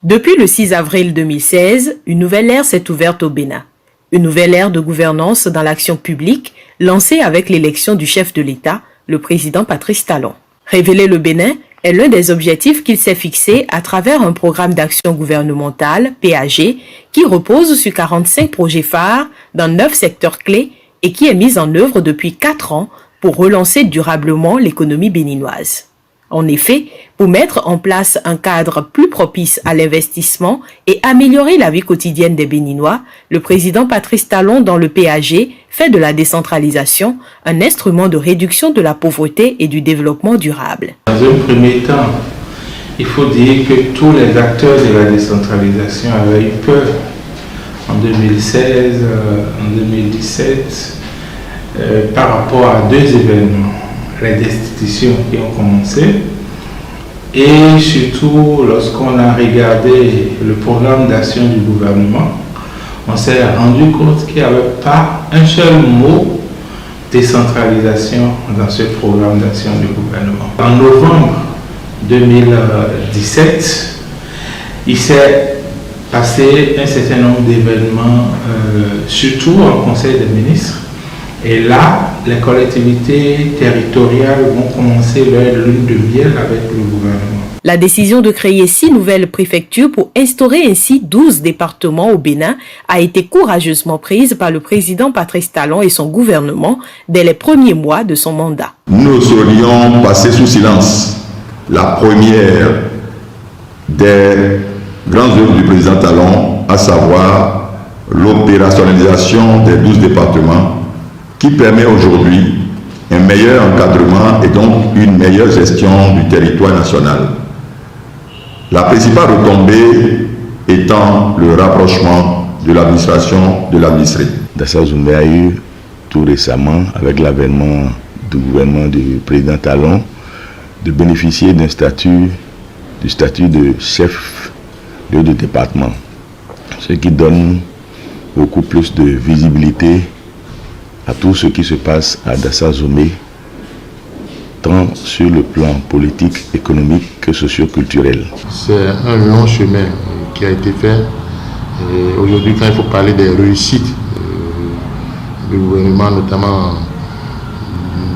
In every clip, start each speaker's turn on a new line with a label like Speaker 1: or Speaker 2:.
Speaker 1: Depuis le 6 avril 2016, une nouvelle ère s'est ouverte au Bénin. Une nouvelle ère de gouvernance dans l'action publique, lancée avec l'élection du chef de l'État, le président Patrice Talon. Révéler le Bénin est l'un des objectifs qu'il s'est fixé à travers un programme d'action gouvernementale, PAG, qui repose sur 45 projets phares dans 9 secteurs clés et qui est mis en œuvre depuis 4 ans pour relancer durablement l'économie béninoise. En effet, pour mettre en place un cadre plus propice à l'investissement et améliorer la vie quotidienne des Béninois, le président Patrice Talon, dans le PAG, fait de la décentralisation un instrument de réduction de la pauvreté et du développement durable.
Speaker 2: Dans un premier temps, il faut dire que tous les acteurs de la décentralisation avaient eu peur en 2016, en 2017, par rapport à deux événements. Les destitutions qui ont commencé et surtout lorsqu'on a regardé le programme d'action du gouvernement, on s'est rendu compte qu'il n'y avait pas un seul mot décentralisation dans ce programme d'action du gouvernement. En novembre 2017, il s'est passé un certain nombre d'événements, surtout en Conseil des ministres. Et là, les collectivités territoriales vont commencer leur lune de miel avec le gouvernement.
Speaker 1: La décision de créer 6 nouvelles préfectures pour instaurer ainsi 12 départements au Bénin a été courageusement prise par le président Patrice Talon et son gouvernement dès les premiers mois de son mandat.
Speaker 3: Nous saurions passer sous silence la première des grandes œuvres du président Talon, à savoir l'opérationnalisation des 12 départements qui permet aujourd'hui un meilleur encadrement et donc une meilleure gestion du territoire national. La principale retombée étant le rapprochement de l'administration de l'administré.
Speaker 4: Dassa Zoumbé a eu tout récemment, avec l'avènement du gouvernement du président Talon, de bénéficier du statut de chef de département, ce qui donne beaucoup plus de visibilité à tout ce qui se passe à Dassa Zoumbé, tant sur le plan politique, économique que socio-culturel.
Speaker 5: C'est un long chemin qui a été fait. Et aujourd'hui, quand il faut parler des réussites du gouvernement, notamment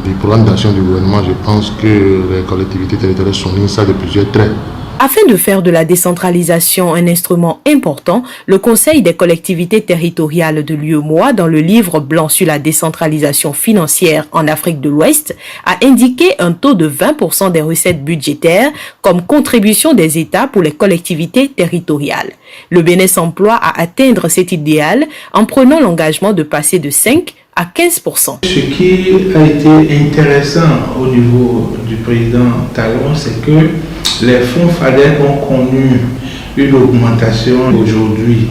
Speaker 5: du programme d'action du gouvernement, je pense que les collectivités territoriales soulignent ça de plusieurs traits.
Speaker 1: Afin de faire de la décentralisation un instrument important, le Conseil des collectivités territoriales de l'UEMOA, dans le livre blanc sur la décentralisation financière en Afrique de l'Ouest, a indiqué un taux de 20% des recettes budgétaires comme contribution des États pour les collectivités territoriales. Le Bénin s'emploie à atteindre cet idéal en prenant l'engagement de passer de 5 à 15%.
Speaker 2: Ce qui a été intéressant au niveau du président Talon, c'est que les fonds FADEC ont connu une augmentation. Aujourd'hui,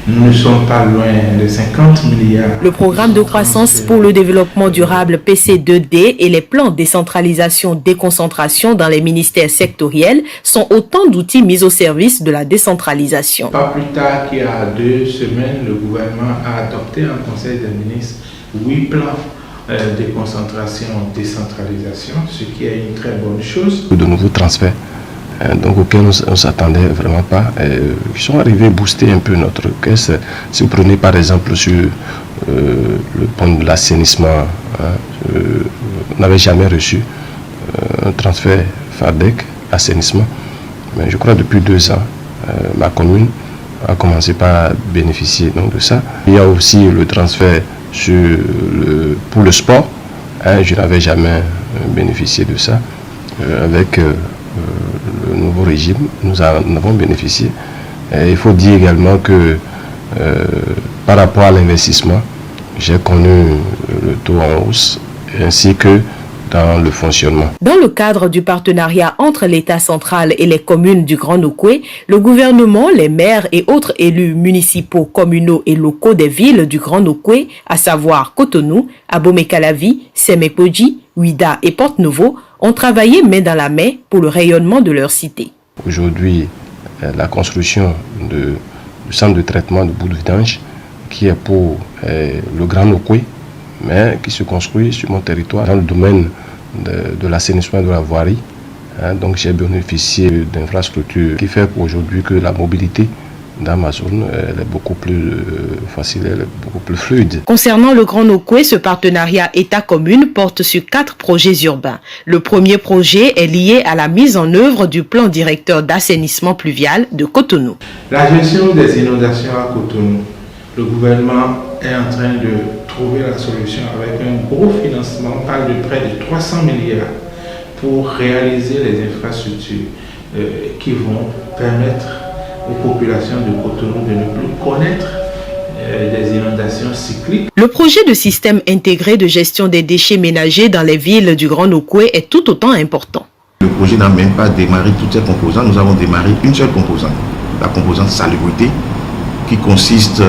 Speaker 2: nous ne sommes pas loin de 50 milliards.
Speaker 1: Le programme de croissance pour le développement durable PC2D et les plans de décentralisation-déconcentration dans les ministères sectoriels sont autant d'outils mis au service de la décentralisation.
Speaker 2: Pas plus tard qu'il y a 2 semaines, le gouvernement a adopté en Conseil des ministres 8 plans de concentration, décentralisation, ce qui est une très bonne chose.
Speaker 6: De nouveaux transferts donc auxquels on ne s'attendait vraiment pas, qui sont arrivés booster un peu notre caisse. Si vous prenez par exemple sur le pont de l'assainissement, on n'avait jamais reçu un transfert FADEC, assainissement, mais je crois depuis 2 ans, ma commune a commencé par bénéficier donc de ça. Il y a aussi le transfert pour le sport, je n'avais jamais bénéficié de ça. Avec le nouveau régime, nous en avons bénéficié. Et il faut dire également que par rapport à l'investissement, j'ai connu le taux en hausse, ainsi que dans le fonctionnement.
Speaker 1: Dans le cadre du partenariat entre l'État central et les communes du Grand Nokoué, le gouvernement, les maires et autres élus municipaux, communaux et locaux des villes du Grand Nokoué, à savoir Cotonou, Abomey-Calavi, Sémépoji, Ouida et Porte-Nouveau, ont travaillé main dans la main pour le rayonnement de leur cité.
Speaker 6: Aujourd'hui, la construction du centre de traitement de boues de vidange, qui est pour le Grand Nokoué, mais qui se construit sur mon territoire dans le domaine de l'assainissement de la voirie, Donc j'ai bénéficié d'infrastructures qui fait aujourd'hui que la mobilité dans ma zone elle est beaucoup plus facile, elle est beaucoup plus fluide.
Speaker 1: Concernant le Grand Nokoué, ce partenariat État-commune porte sur 4 projets urbains. Le premier projet est lié à la mise en œuvre du plan directeur d'assainissement pluvial de Cotonou.
Speaker 2: La gestion des inondations à Cotonou, le gouvernement est en train de trouver la solution avec un gros financement, on parle de près de 300 milliards pour réaliser les infrastructures qui vont permettre aux populations de Cotonou de ne plus connaître des inondations cycliques.
Speaker 1: Le projet de système intégré de gestion des déchets ménagers dans les villes du Grand Nokoué est tout autant important.
Speaker 3: Le projet n'a même pas démarré toutes ses composantes. Nous avons démarré une seule composante, la composante salubrité, qui consiste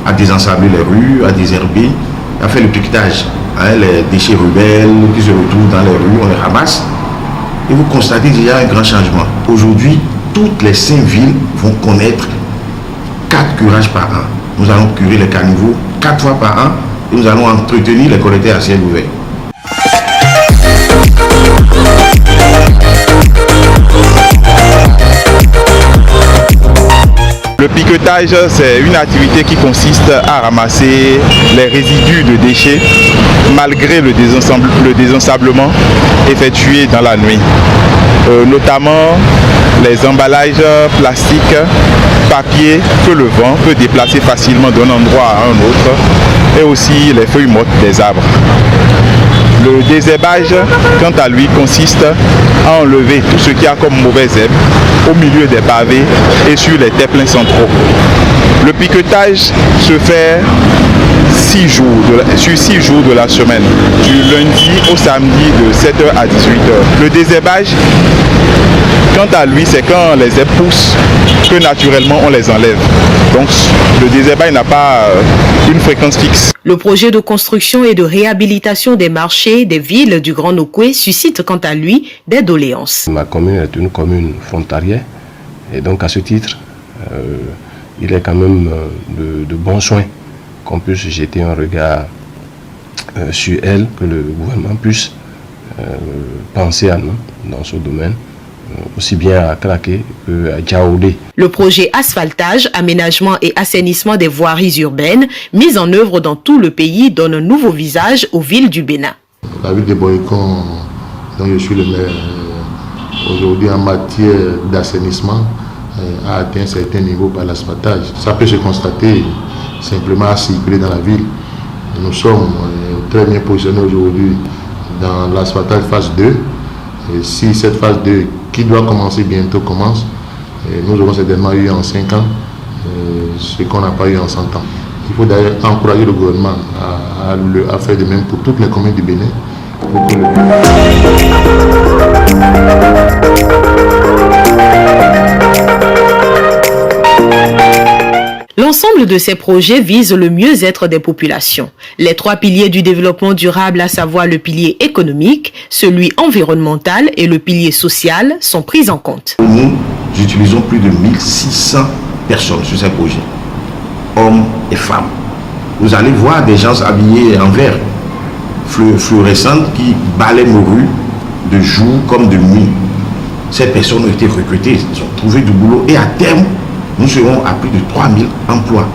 Speaker 3: à désensabler les rues, à désherber, à faire le piquetage. Les déchets rebelles qui se retrouvent dans les rues, on les ramasse. Et vous constatez déjà un grand changement. Aujourd'hui, toutes les 5 villes vont connaître 4 curages par an. Nous allons curer les caniveaux 4 fois par an et nous allons entretenir les collecteurs à ciel ouvert.
Speaker 7: Le piquetage, c'est une activité qui consiste à ramasser les résidus de déchets malgré le désensablement effectué dans la nuit. Notamment les emballages plastiques, papier que le vent peut déplacer facilement d'un endroit à un autre et aussi les feuilles mortes des arbres. Le désherbage, quant à lui, consiste à enlever tout ce qu'il y a comme mauvaise herbe au milieu des pavés et sur les terre-pleins centraux. Le piquetage se fait 6 jours sur 6 jours de la semaine, du lundi au samedi de 7h à 18h. Le désherbage, quant à lui, c'est quand les herbes poussent que naturellement on les enlève. Donc le désherbage n'a pas une fréquence fixe.
Speaker 1: Le projet de construction et de réhabilitation des marchés des villes du Grand Nokoué suscite quant à lui des doléances.
Speaker 6: Ma commune est une commune frontalière et donc à ce titre, il est quand même de bon soin qu'on puisse jeter un regard sur elle, que le gouvernement puisse penser à nous dans ce domaine, aussi bien à Kraké qu'à Djaoudé.
Speaker 1: Le projet asphaltage, aménagement et assainissement des voiries urbaines, mis en œuvre dans tout le pays, donne un nouveau visage aux villes du Bénin.
Speaker 5: La ville de Boycon, dont je suis le maire, aujourd'hui en matière d'assainissement, a atteint un certain niveau par l'asphaltage. Ça peut se constater simplement à circuler dans la ville. Nous sommes très bien positionnés aujourd'hui dans l'asphaltage phase 2. Et si cette phase 2, qui doit commencer bientôt, commence, nous aurons certainement eu en 5 ans ce qu'on n'a pas eu en 100 ans. Il faut d'ailleurs encourager le gouvernement à faire de même pour toutes les communes du Bénin.
Speaker 1: L'ensemble de ces projets vise le mieux-être des populations. Les 3 piliers du développement durable, à savoir le pilier économique, celui environnemental et le pilier social, sont pris en compte.
Speaker 3: Nous utilisons plus de 1600 personnes sur ces projets, hommes et femmes. Vous allez voir des gens habillés en vert fluorescents qui balaient nos rues de jour comme de nuit. Ces personnes ont été recrutées, ils ont trouvé du boulot et à terme, nous serons à plus de 3000 emplois.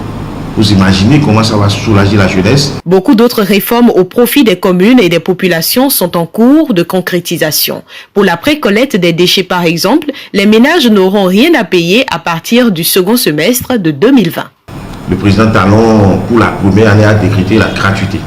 Speaker 3: Vous imaginez comment ça va soulager la jeunesse?
Speaker 1: Beaucoup d'autres réformes au profit des communes et des populations sont en cours de concrétisation. Pour la précollecte des déchets par exemple, les ménages n'auront rien à payer à partir du second semestre de 2020.
Speaker 3: Le président Talon, pour la première année, a décrété la gratuité.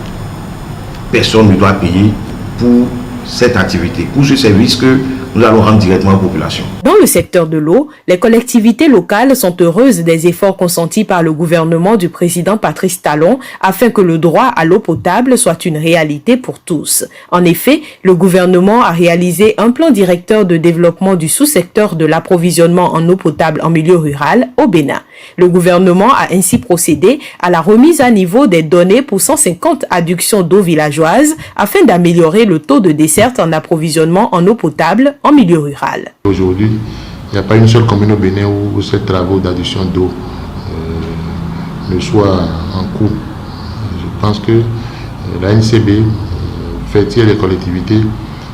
Speaker 3: Personne ne doit payer pour cette activité, pour ce service que nous allons rendre directement aux populations.
Speaker 1: Dans le secteur de l'eau, les collectivités locales sont heureuses des efforts consentis par le gouvernement du président Patrice Talon afin que le droit à l'eau potable soit une réalité pour tous. En effet, le gouvernement a réalisé un plan directeur de développement du sous-secteur de l'approvisionnement en eau potable en milieu rural au Bénin. Le gouvernement a ainsi procédé à la remise à niveau des données pour 150 adductions d'eau villageoise afin d'améliorer le taux de desserte en approvisionnement en eau potable en milieu rural.
Speaker 5: Aujourd'hui, il n'y a pas une seule commune au Bénin où ces travaux d'adduction d'eau ne soient en cours. Je pense que la NCB, fait-il les collectivités,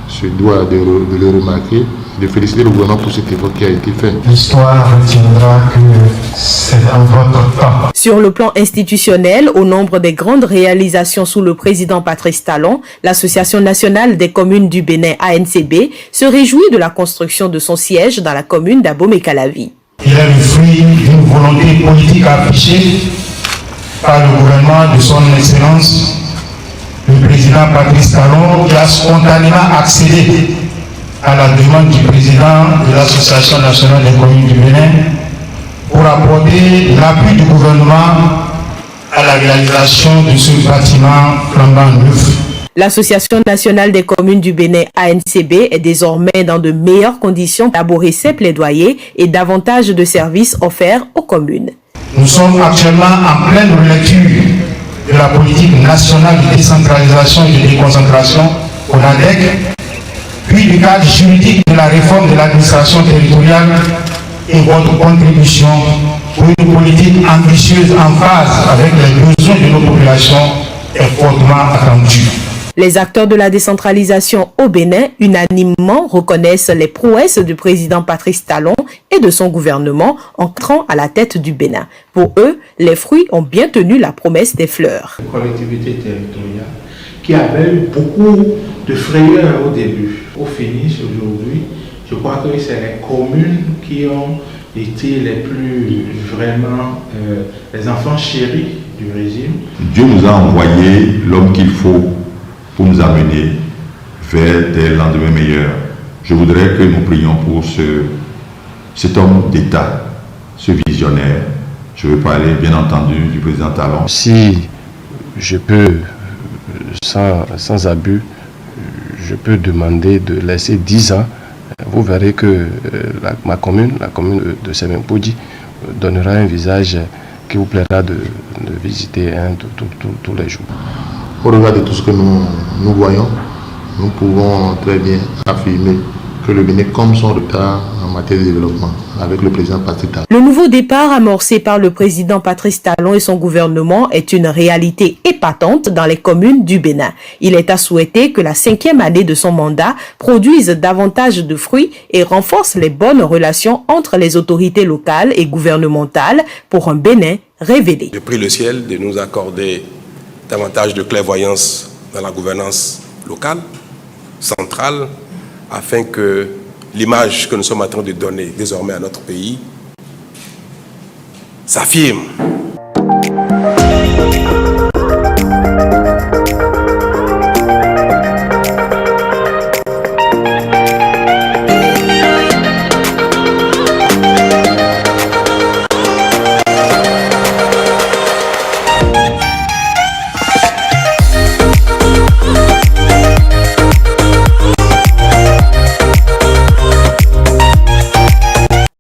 Speaker 5: se doit de le remarquer de féliciter le gouvernement pour cet effort qui a été fait.
Speaker 8: L'histoire retiendra que c'est dans votre temps.
Speaker 1: Sur le plan institutionnel, au nombre des grandes réalisations sous le président Patrice Talon, l'Association nationale des communes du Bénin ANCB se réjouit de la construction de son siège dans la commune d'Abomey-Calavi.
Speaker 8: Il est le fruit d'une volonté politique affichée par le gouvernement de son Excellence, le président Patrice Talon, qui a spontanément accédé à la demande du président de l'Association nationale des communes du Bénin pour apporter l'appui du gouvernement à la réalisation de ce bâtiment flambant neuf.
Speaker 1: L'Association nationale des communes du Bénin ANCB est désormais dans de meilleures conditions pour élaborer ses plaidoyers et davantage de services offerts aux communes.
Speaker 8: Nous sommes actuellement en pleine relecture de la politique nationale de décentralisation et de déconcentration au NADEC, puis du cadre juridique de la réforme de l'administration territoriale et votre contribution pour une politique ambitieuse en phase avec les besoins de nos populations est fortement attendue.
Speaker 1: Les acteurs de la décentralisation au Bénin unanimement reconnaissent les prouesses du président Patrice Talon et de son gouvernement entrant à la tête du Bénin. Pour eux, les fruits ont bien tenu la promesse des fleurs.
Speaker 2: Les collectivités territoriales qui avaient eu beaucoup de frayeur au début. Au finish, aujourd'hui, je crois que c'est les communes qui ont été les plus vraiment les enfants chéris du régime.
Speaker 3: Dieu nous a envoyé l'homme qu'il faut pour nous amener vers des lendemains meilleurs. Je voudrais que nous prions pour cet homme d'État, ce visionnaire. Je veux parler bien entendu du président Talon.
Speaker 6: Si je peux, sans abus, je peux demander de laisser 10 ans. Vous verrez que ma commune, la commune de Semenpoudi, donnera un visage qui vous plaira de visiter tous les jours.
Speaker 5: Au regard de tout ce que nous voyons, nous pouvons très bien affirmer que le Bénin, comme son retard en matière de développement avec le président Patrice Talon.
Speaker 1: Le nouveau départ amorcé par le président Patrice Talon et son gouvernement est une réalité épatante dans les communes du Bénin. Il est à souhaiter que la 5e année de son mandat produise davantage de fruits et renforce les bonnes relations entre les autorités locales et gouvernementales pour un Bénin révélé.
Speaker 9: Je prie le ciel de nous accorder davantage de clairvoyance dans la gouvernance locale, centrale, afin que l'image que nous sommes en train de donner désormais à notre pays s'affirme